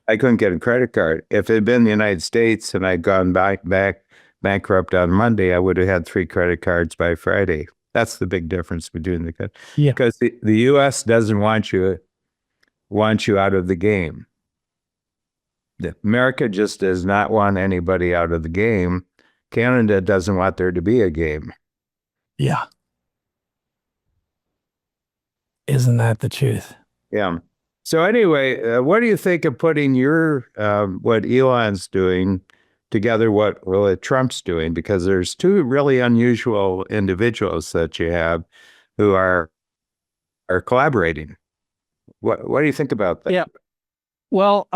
I couldn't get a credit card. If it had been the United States and I'd gone bankrupt on Monday, I would have had 3 credit cards by Friday. That's the big difference between the countries. Yeah. Because the U.S. doesn't want you out of the game. America just does not want anybody out of the game. Canada doesn't want there to be a game. Yeah. Isn't that the truth? Yeah. So anyway, what do you think of putting your what Elon's doing together what Trump's doing? Because there's 2 really unusual individuals that you have who are collaborating. What do you think about that? Yeah. Well,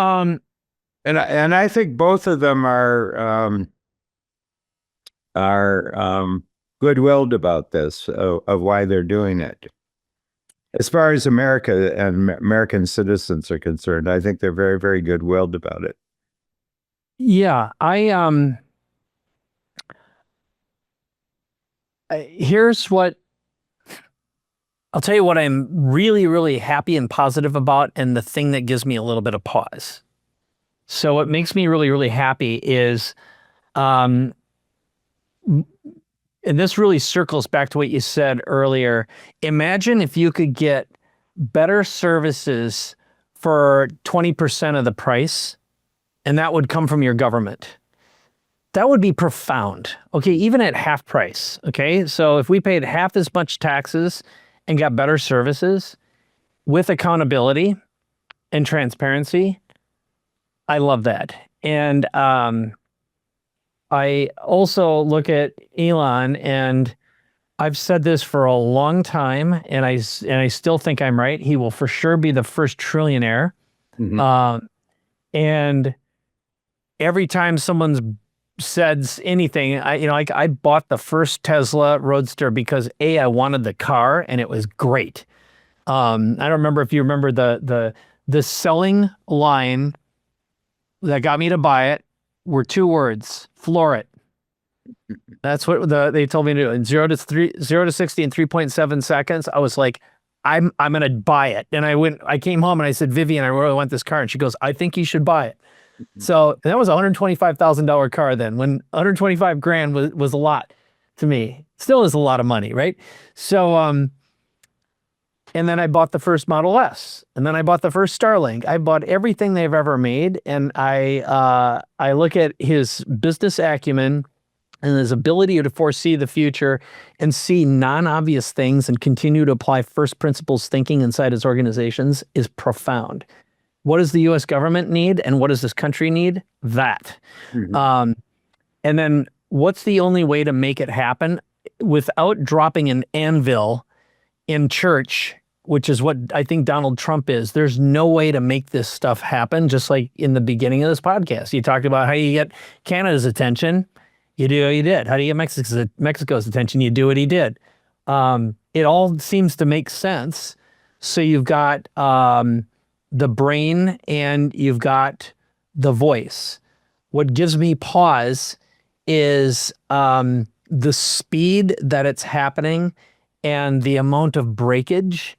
and I think both of them are good-willed about this of why they're doing it. As far as America and American citizens are concerned, I think they're very, very good-willed about it. yeah, here's what I'll tell you what I'm really, really happy and positive about, and the thing that gives me a little bit of pause. So what makes me really, really happy is, and this really circles back to what you said earlier. Imagine if you could get better services for 20% of the price, and that would come from your government. That would be profound. Okay, even at half price. Okay, so if we paid half as much taxes and got better services with accountability and transparency, I love that. And I also look at Elon, and I've said this for a long time, and I still think I'm right. He will for sure be the first trillionaire. Mhm. And every time someone's said anything, I bought the first Tesla Roadster because I wanted the car and it was great. I don't remember if you remember the selling line that got me to buy it were two words: floor it. That's what they told me to do. In 0 to 60 in 3.7 seconds, I was like, I'm gonna buy it. And I came home and I said, Vivian, I really want this car. And she goes, I think you should buy it. So that was a $125,000 car then, when 125 grand was a lot to me. Still is a lot of money, right? So and then I bought the first Model S, and then I bought the first Starlink. I bought everything they've ever made, and I look at his business acumen and his ability to foresee the future and see non-obvious things and continue to apply first principles thinking inside his organizations is profound. What does the U.S. government need, and what does this country need? That. Mhm. And then what's the only way to make it happen without dropping an anvil in church, which is what I think Donald Trump is? There's no way to make this stuff happen. Just like in the beginning of this podcast, you talked about how you get Canada's attention. You do what you did. How do you get Mexico's attention? You do what he did. It all seems to make sense. So you've got the brain and you've got the voice. What gives me pause is the speed that it's happening and the amount of breakage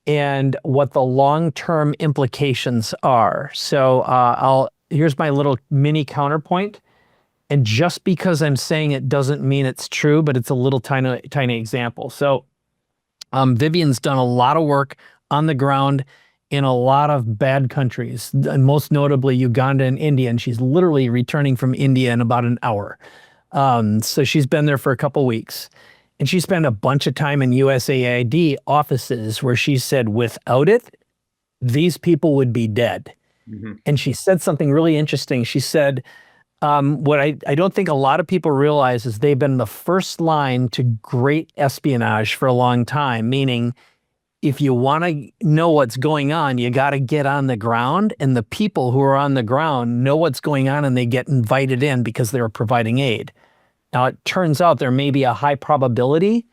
and what the long-term implications are. So here's my little mini counterpoint. And just because I'm saying it doesn't mean it's true, but it's a little tiny example. So Vivian's done a lot of work on the ground in a lot of bad countries, and most notably Uganda and India. And she's literally returning from India in about an hour. So she's been there for a couple weeks. And she spent a bunch of time in USAID offices where she said, without it, these people would be dead. Mhm. And she said something really interesting. She said, what I don't think a lot of people realize is they've been the first line to great espionage for a long time, meaning if you want to know what's going on, you got to get on the ground, and the people who are on the ground know what's going on and they get invited in because they're providing aid. Now, it turns out there may be a high probability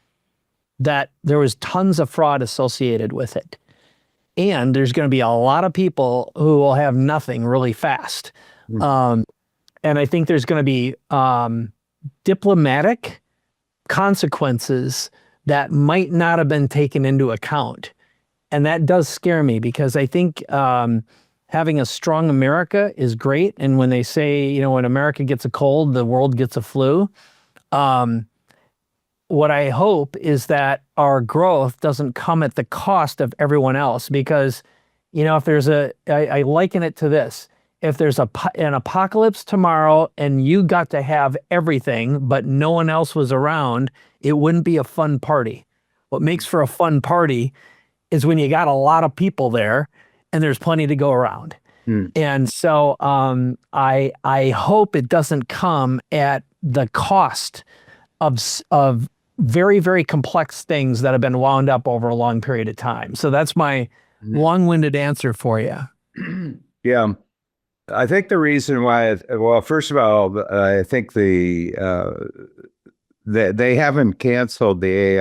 that there was tons of fraud associated with it. And there's going to be a lot of people who will have nothing really fast. And I think there's going to be diplomatic consequences that might not have been taken into account. And that does scare me, because I think having a strong America is great. And when they say, when America gets a cold, the world gets a flu. What I hope is that our growth doesn't come at the cost of everyone else, because, if there's I liken it to this. If there's an apocalypse tomorrow and you got to have everything, but no one else was around, it wouldn't be a fun party. What makes for a fun party is when you got a lot of people there and there's plenty to go around. And so I hope it doesn't come at the cost of very, very complex things that have been wound up over a long period of time. So that's my long-winded answer for you. Yeah. I think the reason why, well, first of all, I think they haven't canceled the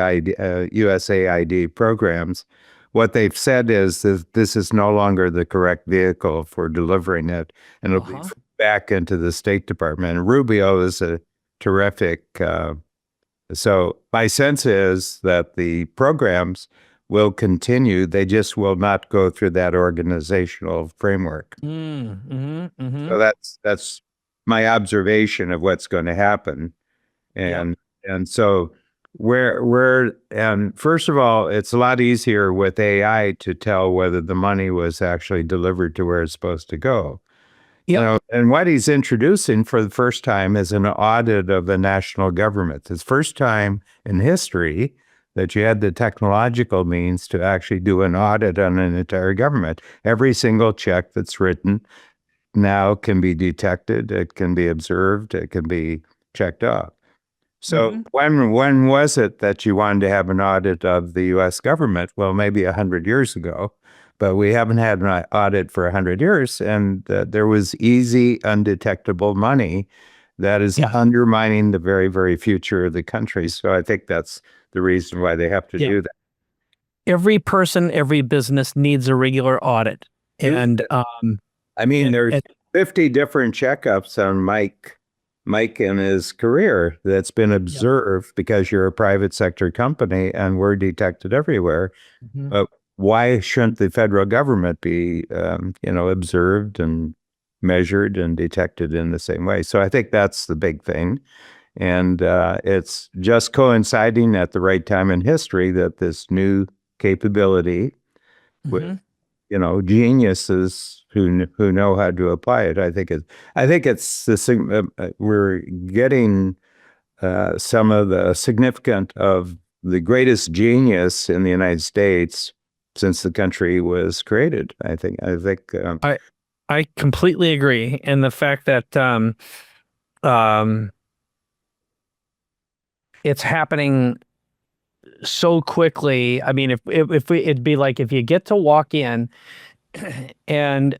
USAID programs. What they've said is that this is no longer the correct vehicle for delivering it, and it'll be back into the State Department. And Rubio is a terrific. So my sense is that the programs will continue. They just will not go through that organizational framework. So that's my observation of what's going to happen. And so and first of all, it's a lot easier with AI to tell whether the money was actually delivered to where it's supposed to go. And what he's introducing for the first time is an audit of the national government. It's the first time in history that you had the technological means to actually do an audit on an entire government. Every single check that's written now can be detected, it can be observed, it can be checked off. So when was it that you wanted to have an audit of the U.S. government? Well, maybe 100 years ago, but we haven't had an audit for 100 years, and there was easy, undetectable money that is undermining the very, very future of the country. So I think that's the reason why they have to do that. Every person, every business needs a regular audit. And I mean, there's 50 different checkups on Mike and his career that's been observed because you're a private sector company and we're detected everywhere. But why shouldn't the federal government be, observed and measured and detected in the same way? So I think that's the big thing. And it's just coinciding at the right time in history that this new capability with, geniuses who know how to apply it. I think it's the thing. We're getting some of the significant of the greatest genius in the United States since the country was created. I think. I completely agree, and the fact that it's happening so quickly. I mean, it'd be like if you get to walk in and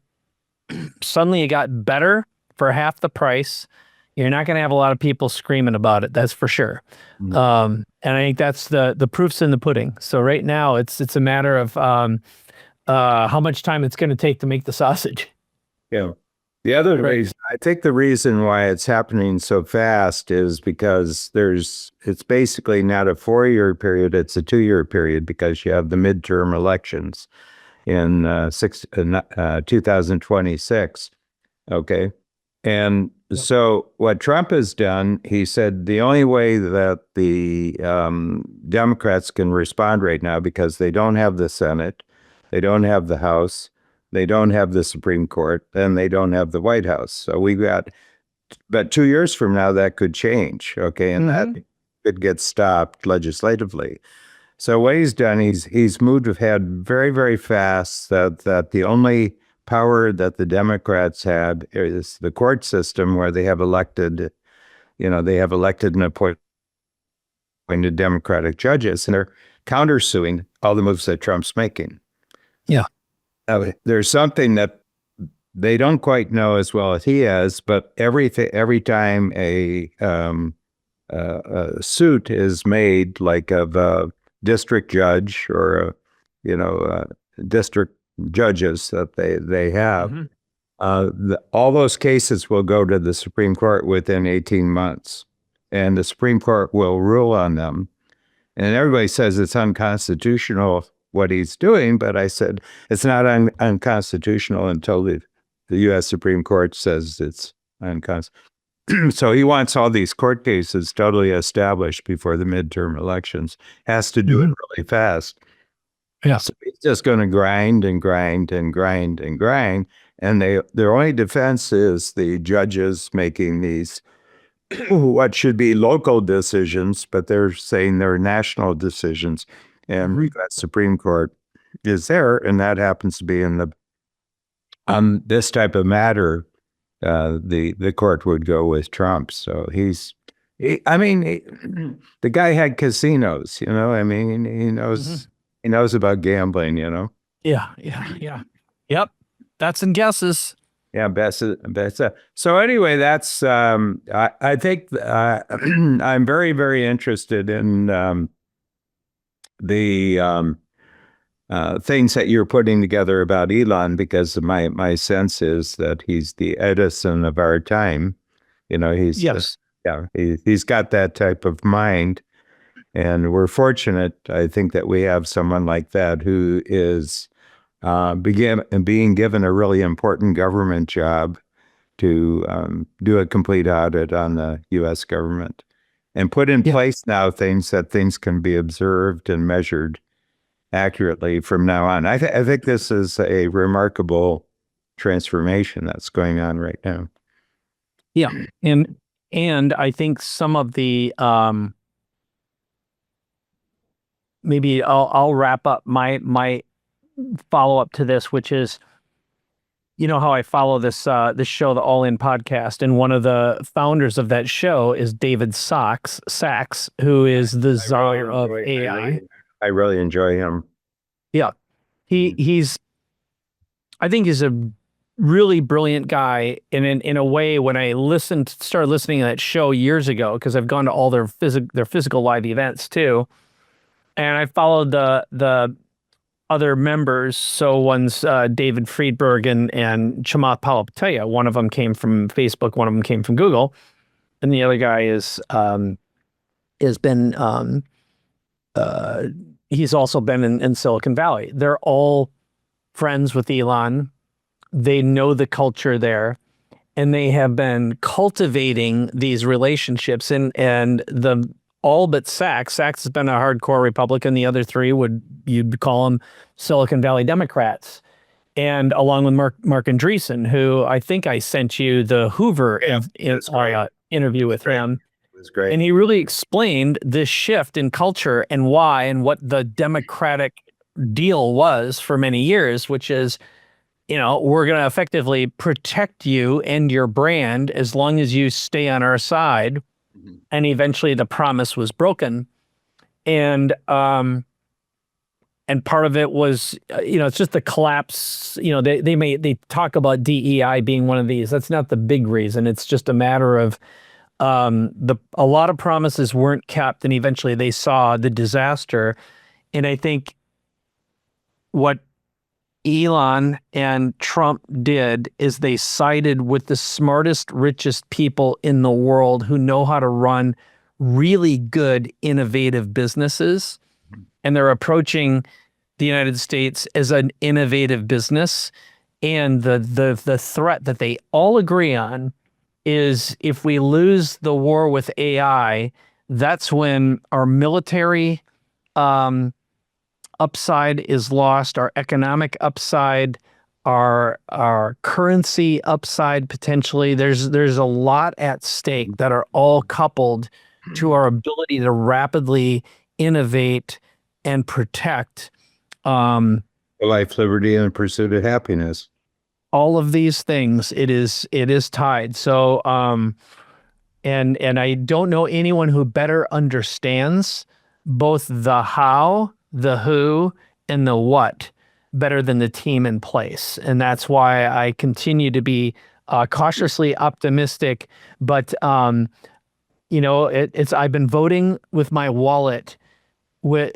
suddenly it got better for half the price, you're not going to have a lot of people screaming about it. That's for sure. And I think that's the proof's in the pudding. So right now it's a matter of how much time it's going to take to make the sausage. Yeah. The other reason, I think the reason why it's happening so fast is because it's basically not a 4-year period, it's a 2-year period because you have the midterm elections in 2026. Okay. And so what Trump has done, he said the only way that the Democrats can respond right now, because they don't have the Senate, they don't have the House, they don't have the Supreme Court, and they don't have the White House. So but 2 years from now, that could change, okay? And that could get stopped legislatively. So what he's done, he's moved ahead very, very fast that the only power that the Democrats have is the court system, where they have elected and appointed Democratic judges, and they're countersuing all the moves that Trump's making. Yeah. There's something that they don't quite know as well as he has, but every time a suit is made, like of a district judge or district judges that they have, all those cases will go to the Supreme Court within 18 months, and the Supreme Court will rule on them. And everybody says it's unconstitutional what he's doing, but I said it's not unconstitutional until the U.S. Supreme Court says it's unconstitutional. So he wants all these court cases totally established before the midterm elections. Has to do it really fast. Yeah. So he's just going to grind and grind and grind and grind, and their only defense is the judges making these what should be local decisions, but they're saying they're national decisions. And the Supreme Court is there, and that happens to be on this type of matter, the court would go with Trump. So the guy had casinos, I mean, he knows about gambling, Yeah. Yep. That's in guesses. Yeah, best. So anyway, that's I think I'm very, very interested in the things that you're putting together about Elon, because my sense is that he's the Edison of our time. He's he's got that type of mind, and we're fortunate, I think, that we have someone like that who is being given a really important government job to do a complete audit on the U.S. government and put in place now things can be observed and measured accurately from now on. I think this is a remarkable transformation that's going on right now. Yeah, and I think some of the maybe I'll wrap up my follow up to this, which is you know how I follow this show, the All In podcast, and one of the founders of that show is David Sachs, who is the czar of AI. I really enjoy him. Yeah, he's I think he's a really brilliant guy. And in a way, when I started listening to that show years ago, because I've gone to all their physical live events too, and I followed the other members. So one's David Friedberg and Chamath Palihapitiya. One of them came from Facebook, one of them came from Google, and the other guy he's also been in Silicon Valley. They're all friends with Elon. They know the culture there, and they have been cultivating these relationships. And the all but Sachs has been a hardcore Republican. The other three you'd call them Silicon Valley Democrats. And along with Mark Andreessen, who I think I sent you the Hoover interview with him. It was great. And he really explained this shift in culture and why and what the Democratic deal was for many years, which is, we're going to effectively protect you and your brand as long as you stay on our side. And eventually the promise was broken. And part of it was, it's just the collapse. They talk about DEI being one of these. That's not the big reason. It's just a matter of a lot of promises weren't kept, and eventually they saw the disaster. And I think what Elon and Trump did is they sided with the smartest, richest people in the world who know how to run really good, innovative businesses. And they're approaching the United States as an innovative business. And the threat that they all agree on is if we lose the war with AI, that's when our military upside is lost, our economic upside, our currency upside potentially. There's a lot at stake that are all coupled to our ability to rapidly innovate and protect life, liberty, and the pursuit of happiness. All of these things. It is tied. So and I don't know anyone who better understands both the how, the who, and the what better than the team in place. And that's why I continue to be cautiously optimistic. But I've been voting with my wallet with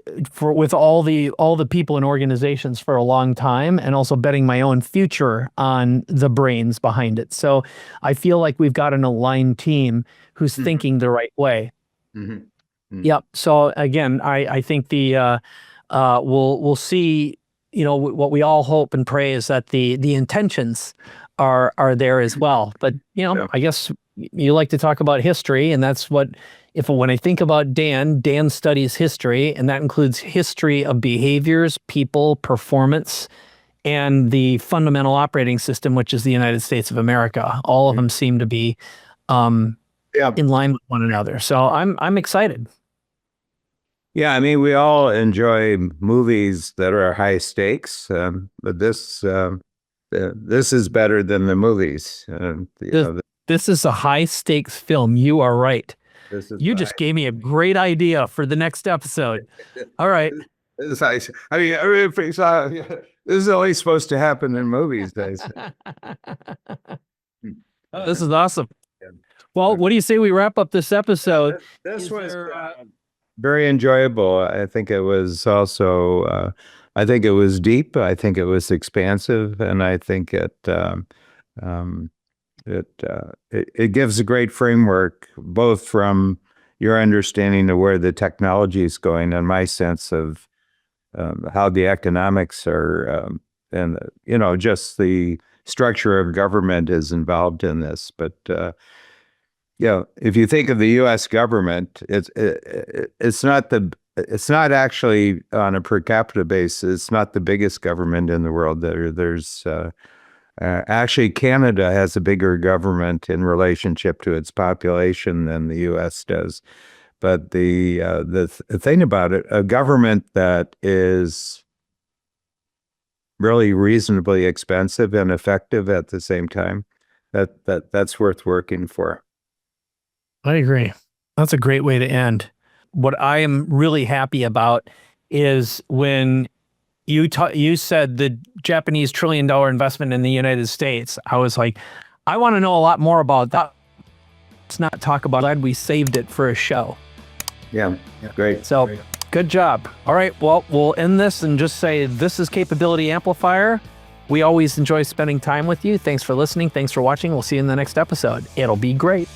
all the people and organizations for a long time, and also betting my own future on the brains behind it. So I feel like we've got an aligned team who's thinking the right way. Yep. So again, I think we'll see. What we all hope and pray is that the intentions are there as well. But I guess you like to talk about history, and that's what. When I think about Dan studies history, and that includes history of behaviors, people, performance, and the fundamental operating system, which is the United States of America. All of them seem to be in line with one another. So I'm excited. Yeah, I mean, we all enjoy movies that are high stakes, but this is better than the movies. This is a high stakes film. You are right. You just gave me a great idea for the next episode. All right. This is only supposed to happen in movies, guys. This is awesome. Well, what do you say we wrap up this episode? This was very enjoyable. I think it was also, I think it was deep. I think it was expansive, and I think it gives a great framework, both from your understanding of where the technology is going and my sense of how the economics are, and just the structure of government is involved in this. But if you think of the U.S. government, it's not actually on a per capita basis. It's not the biggest government in the world. There's actually, Canada has a bigger government in relationship to its population than the U.S. does. But the thing about it, a government that is really reasonably expensive and effective at the same time, that's worth working for. I agree. That's a great way to end. What I am really happy about is when you said the Japanese $1 trillion investment in the United States. I was like, I want to know a lot more about that. Let's not talk about it. Glad we saved it for a show. Yeah, great. So good job. All right, well, we'll end this and just say this is Capability Amplifier. We always enjoy spending time with you. Thanks for listening. Thanks for watching. We'll see you in the next episode. It'll be great.